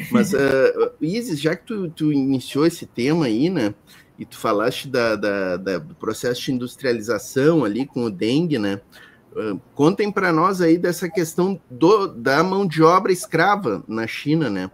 Mas, Isis, já que tu iniciou esse tema aí, né? E tu falaste do processo de industrialização ali com o dengue, né? Contem para nós aí dessa questão da mão de obra escrava na China, né?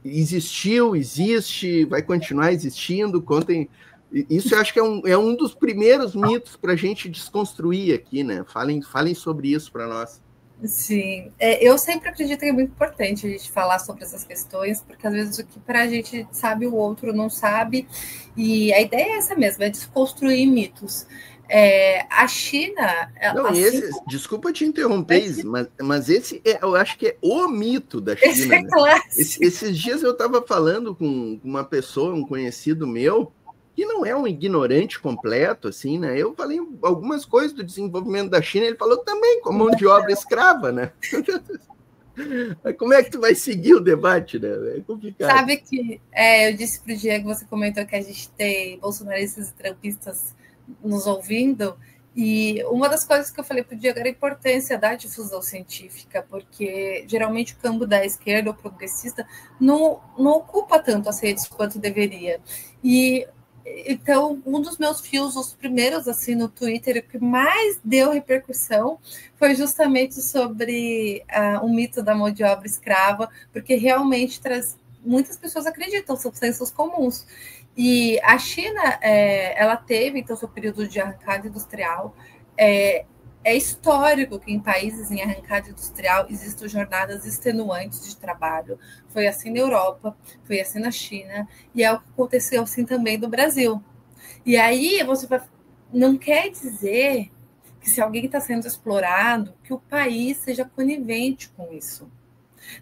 Existiu, existe, vai continuar existindo? Contem. Isso eu acho que é um dos primeiros mitos para a gente desconstruir aqui, né? Falem sobre isso para nós. Sim, eu sempre acredito que é muito importante a gente falar sobre essas questões, porque às vezes o que para a gente sabe o outro não sabe, e a ideia é essa mesmo, é desconstruir mitos. A China, Não, assim, desculpa te interromper, mas esse eu acho que é o mito da esse China, é né? clássico. Esses dias eu estava falando com uma pessoa, um conhecido meu, que não é um ignorante completo, assim, né? Eu falei algumas coisas do desenvolvimento da China, ele falou também com a mão de obra escrava, né? Como é que tu vai seguir o debate, né? É complicado. Sabe que eu disse para o Diego, você comentou que a gente tem bolsonaristas e trampistas nos ouvindo, e uma das coisas que eu falei para o Diego era a importância da difusão científica, porque geralmente o campo da esquerda ou progressista não ocupa tanto as redes quanto deveria. E então, um dos meus fios, os primeiros assim no Twitter, o que mais deu repercussão foi justamente sobre o mito da mão de obra escrava, porque realmente muitas pessoas acreditam, são sensos comuns. E a China, ela teve, então, seu período de arrancada industrial. É histórico que em países em arrancada industrial existam jornadas extenuantes de trabalho. Foi assim na Europa, foi assim na China, e é o que aconteceu assim também no Brasil. E aí você não quer dizer que se alguém está sendo explorado, que o país seja conivente com isso.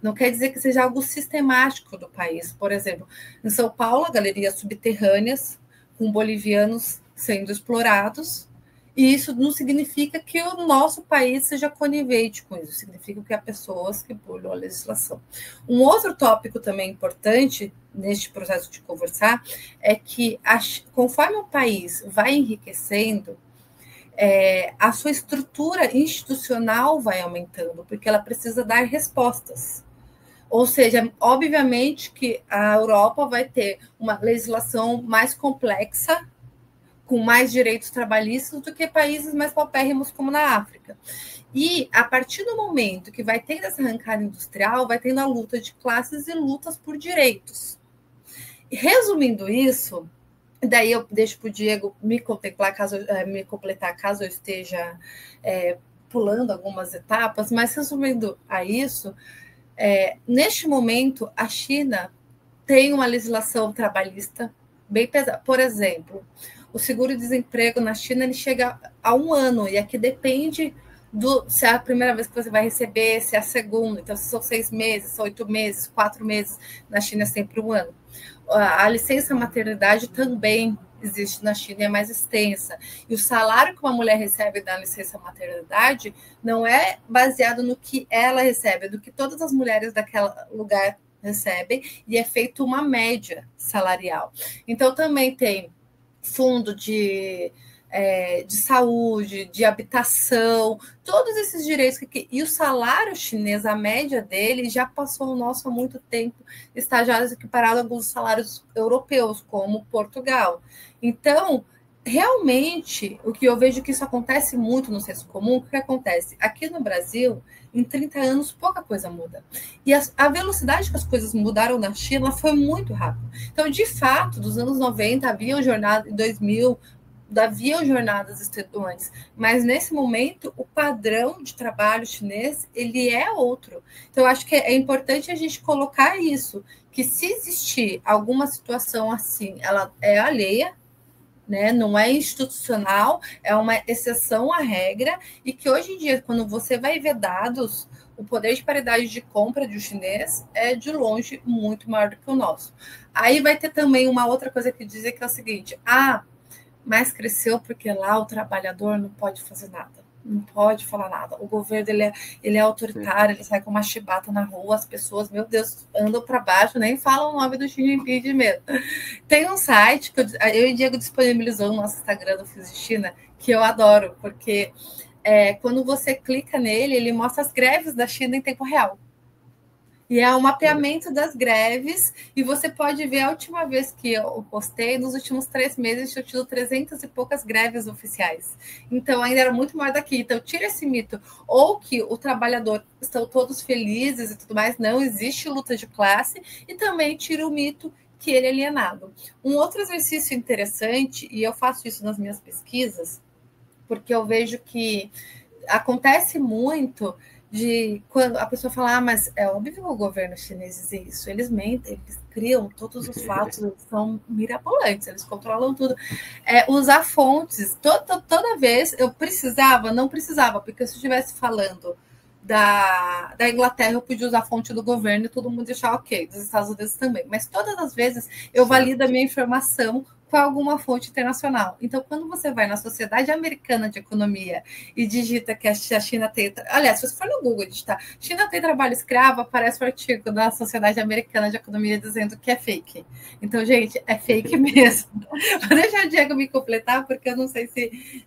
Não quer dizer que seja algo sistemático do país. Por exemplo, em São Paulo, galerias subterrâneas com bolivianos sendo explorados, e isso não significa que o nosso país seja conivente com isso, significa que há pessoas que burlam a legislação. Um outro tópico também importante neste processo de conversar é que, conforme o país vai enriquecendo, a sua estrutura institucional vai aumentando, porque ela precisa dar respostas. Ou seja, obviamente que a Europa vai ter uma legislação mais complexa, com mais direitos trabalhistas do que países mais paupérrimos como na África. E a partir do momento que vai tendo essa arrancada industrial, vai tendo a luta de classes e lutas por direitos. E, resumindo isso, daí eu deixo para o Diego me completar caso eu esteja pulando algumas etapas, mas resumindo a isso, neste momento, a China tem uma legislação trabalhista bem pesada. Por exemplo, o seguro-desemprego na China ele chega a 1 ano, e aqui depende se é a primeira vez que você vai receber, se é a segunda. Então, se são 6 meses, são 8 meses, 4 meses, na China é sempre 1 ano. A licença maternidade também existe na China e é mais extensa. E o salário que uma mulher recebe da licença maternidade não é baseado no que ela recebe, é do que todas as mulheres daquele lugar recebem, e é feito uma média salarial. Então, também tem fundo de saúde, de habitação, todos esses direitos. E o salário chinês, a média dele, já passou o nosso há muito tempo, está já equiparado a alguns salários europeus, como Portugal. Então, realmente, o que eu vejo que isso acontece muito no senso comum, o que acontece? Aqui no Brasil, em 30 anos, pouca coisa muda. E a velocidade que as coisas mudaram na China foi muito rápida. Então, de fato, dos anos 90, havia jornada, em 2000, havia jornadas extenuantes, mas nesse momento o padrão de trabalho chinês ele é outro. Então, eu acho que é importante a gente colocar isso, que se existir alguma situação assim, ela é alheia, né? Não é institucional, é uma exceção à regra, e que hoje em dia, quando você vai ver dados, o poder de paridade de compra de um chinês é de longe muito maior do que o nosso. Aí vai ter também uma outra coisa que dizer, que é o seguinte: mas cresceu porque lá o trabalhador não pode fazer nada, não pode falar nada. O governo ele é autoritário, ele sai com uma chibata na rua, as pessoas, meu Deus, andam para baixo, nem falam o nome do Xi Jinping de medo. Tem um site que eu e o Diego disponibilizou no nosso Instagram do Fios de China, que eu adoro, porque quando você clica nele, ele mostra as greves da China em tempo real. E é o mapeamento das greves, e você pode ver a última vez que eu postei, nos últimos 3 meses, eu tive 300 e poucas greves oficiais. Então, ainda era muito maior daqui. Então, tira esse mito. Ou que o trabalhador estão todos felizes e tudo mais, não existe luta de classe, e também tira o mito que ele é alienado. Um outro exercício interessante, e eu faço isso nas minhas pesquisas, porque eu vejo que acontece muito de quando a pessoa fala, mas é óbvio que o governo chinês diz isso, eles mentem, eles criam todos os fatos, eles são mirabolantes, eles controlam tudo. Usar fontes, toda vez eu precisava, não precisava, porque se eu estivesse falando da Inglaterra, eu podia usar a fonte do governo e todo mundo achar ok, dos Estados Unidos também. Mas todas as vezes eu valido a minha informação com alguma fonte internacional. Então, quando você vai na Sociedade Americana de Economia e digita que a China tem... Aliás, se você for no Google digitar China tem trabalho escravo, aparece o artigo da Sociedade Americana de Economia dizendo que é fake. Então, gente, é fake mesmo. Vou deixar o Diego me completar, porque eu não sei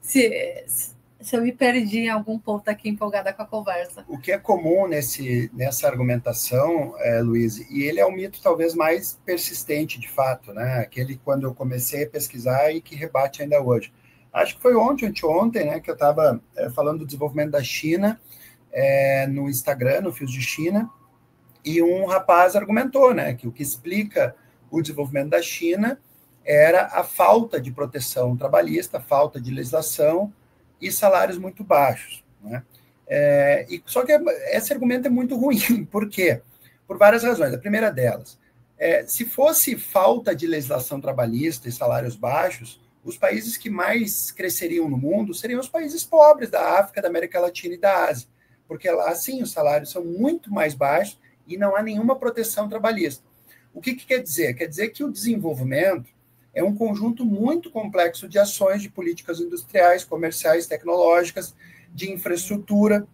se eu me perdi em algum ponto aqui empolgada com a conversa. O que é comum nessa argumentação, Luiz, e ele é o mito talvez mais persistente de fato, né? Aquele quando eu comecei a pesquisar e que rebate ainda hoje. Acho que foi anteontem, né, que eu estava falando do desenvolvimento da China no Instagram, no Fios de China, e um rapaz argumentou, né, que o que explica o desenvolvimento da China era a falta de proteção trabalhista, a falta de legislação e salários muito baixos, né? Só que esse argumento é muito ruim. Por quê? Por várias razões. A primeira delas, se fosse falta de legislação trabalhista e salários baixos, os países que mais cresceriam no mundo seriam os países pobres da África, da América Latina e da Ásia, porque lá, sim, os salários são muito mais baixos e não há nenhuma proteção trabalhista. O que quer dizer? Quer dizer que o desenvolvimento é um conjunto muito complexo de ações de políticas industriais, comerciais, tecnológicas, de infraestrutura,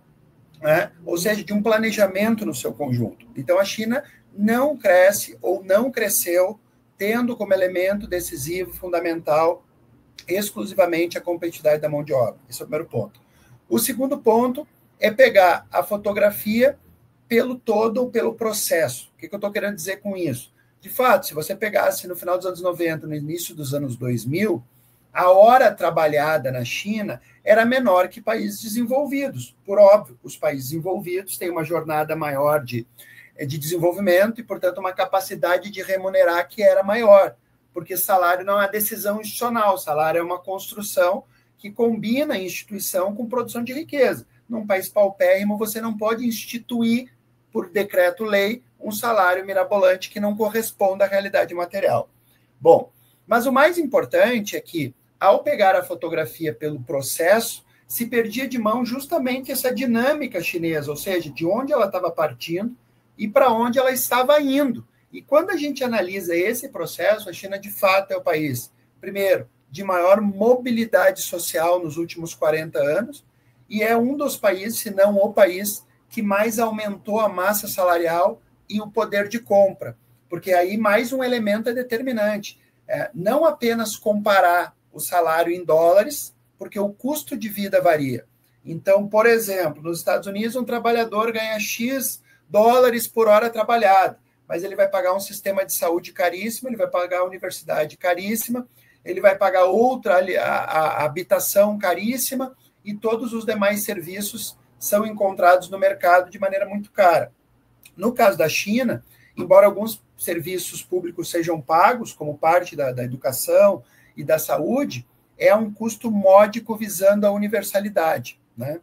né? Ou seja, de um planejamento no seu conjunto. Então, a China não cresce ou não cresceu tendo como elemento decisivo, fundamental, exclusivamente a competitividade da mão de obra. Esse é o primeiro ponto. O segundo ponto é pegar a fotografia pelo todo ou pelo processo. O que eu estou querendo dizer com isso? De fato, se você pegasse no final dos anos 90, no início dos anos 2000, a hora trabalhada na China era menor que países desenvolvidos. Por óbvio, os países desenvolvidos têm uma jornada maior de desenvolvimento e, portanto, uma capacidade de remunerar que era maior, porque salário não é uma decisão institucional, salário é uma construção que combina a instituição com produção de riqueza. Num país paupérrimo, você não pode instituir, por decreto-lei, um salário mirabolante que não corresponda à realidade material. Bom, mas o mais importante é que, ao pegar a fotografia pelo processo, se perdia de mão justamente essa dinâmica chinesa, ou seja, de onde ela estava partindo e para onde ela estava indo. E quando a gente analisa esse processo, a China, de fato, é o país, primeiro, de maior mobilidade social nos últimos 40 anos, e é um dos países, se não o país, que mais aumentou a massa salarial e o poder de compra, porque aí mais um elemento é determinante. Não apenas comparar o salário em dólares, porque o custo de vida varia. Então, por exemplo, nos Estados Unidos, um trabalhador ganha X dólares por hora trabalhada, mas ele vai pagar um sistema de saúde caríssimo, ele vai pagar a universidade caríssima, ele vai pagar a habitação caríssima e todos os demais serviços são encontrados no mercado de maneira muito cara. No caso da China, embora alguns serviços públicos sejam pagos como parte da educação e da saúde, é um custo módico visando a universalidade, né?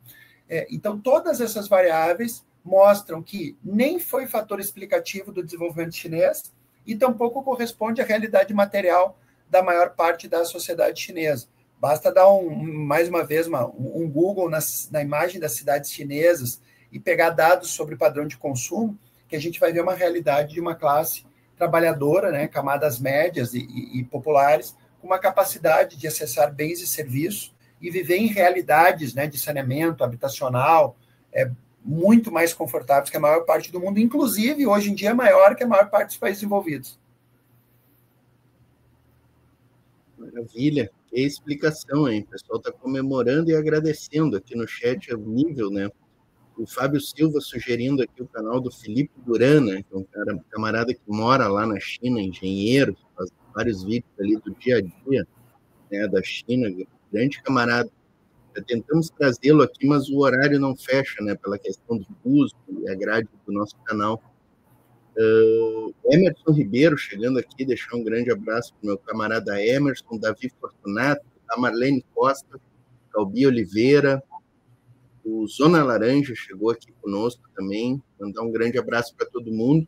Então, todas essas variáveis mostram que nem foi fator explicativo do desenvolvimento chinês e tampouco corresponde à realidade material da maior parte da sociedade chinesa. Basta dar, mais uma vez, um Google na imagem das cidades chinesas e pegar dados sobre padrão de consumo, que a gente vai ver uma realidade de uma classe trabalhadora, né, camadas médias e populares, com uma capacidade de acessar bens e serviços e viver em realidades, né, de saneamento habitacional muito mais confortáveis que a maior parte do mundo, inclusive, hoje em dia, maior que a maior parte dos países envolvidos. Maravilha. Que explicação, hein? O pessoal está comemorando e agradecendo aqui no chat o nível, né? o Fábio Silva sugerindo aqui o canal do Felipe Durana, que é um camarada que mora lá na China, engenheiro, faz vários vídeos ali do dia a dia, né, da China, grande camarada. Tentamos trazê-lo aqui, mas o horário não fecha, né, pela questão do uso e a grade do nosso canal. Emerson Ribeiro chegando aqui, deixar um grande abraço para o meu camarada Emerson, Davi Fortunato, a Marlene Costa, Calbi Oliveira, o Zona Laranja chegou aqui conosco também, mandar um grande abraço para todo mundo.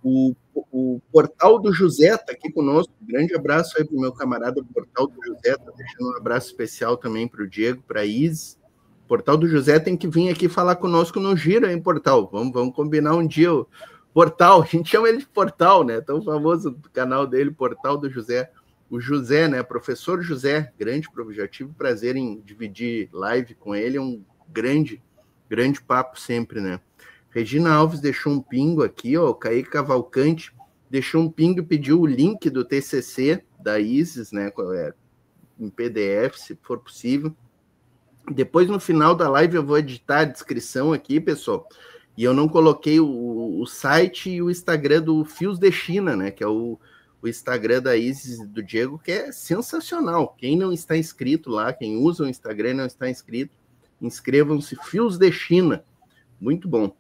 O Portal do José está aqui conosco, grande abraço aí para o meu camarada Portal do José, tá deixando um abraço especial também para o Diego, para a Isis. Portal do José tem que vir aqui falar conosco no Giro, hein, Portal? Vamos combinar um dia o Portal, a gente chama ele de Portal, né? Tão famoso do canal dele, Portal do José. O José, né? Professor José, grande, já tive o prazer em dividir live com ele, é um grande papo sempre, né? Regina Alves deixou um pingo aqui, ó, o Kaique Cavalcante deixou um pingo e pediu o link do TCC da Isis, né, em PDF, se for possível. Depois, no final da live, eu vou editar a descrição aqui, pessoal, e eu não coloquei o site e o Instagram do Fios de China, né, que é o Instagram da Isis e do Diego, que é sensacional. Quem não está inscrito lá, quem usa o Instagram e não está inscrito, inscrevam-se, Fios de China, muito bom.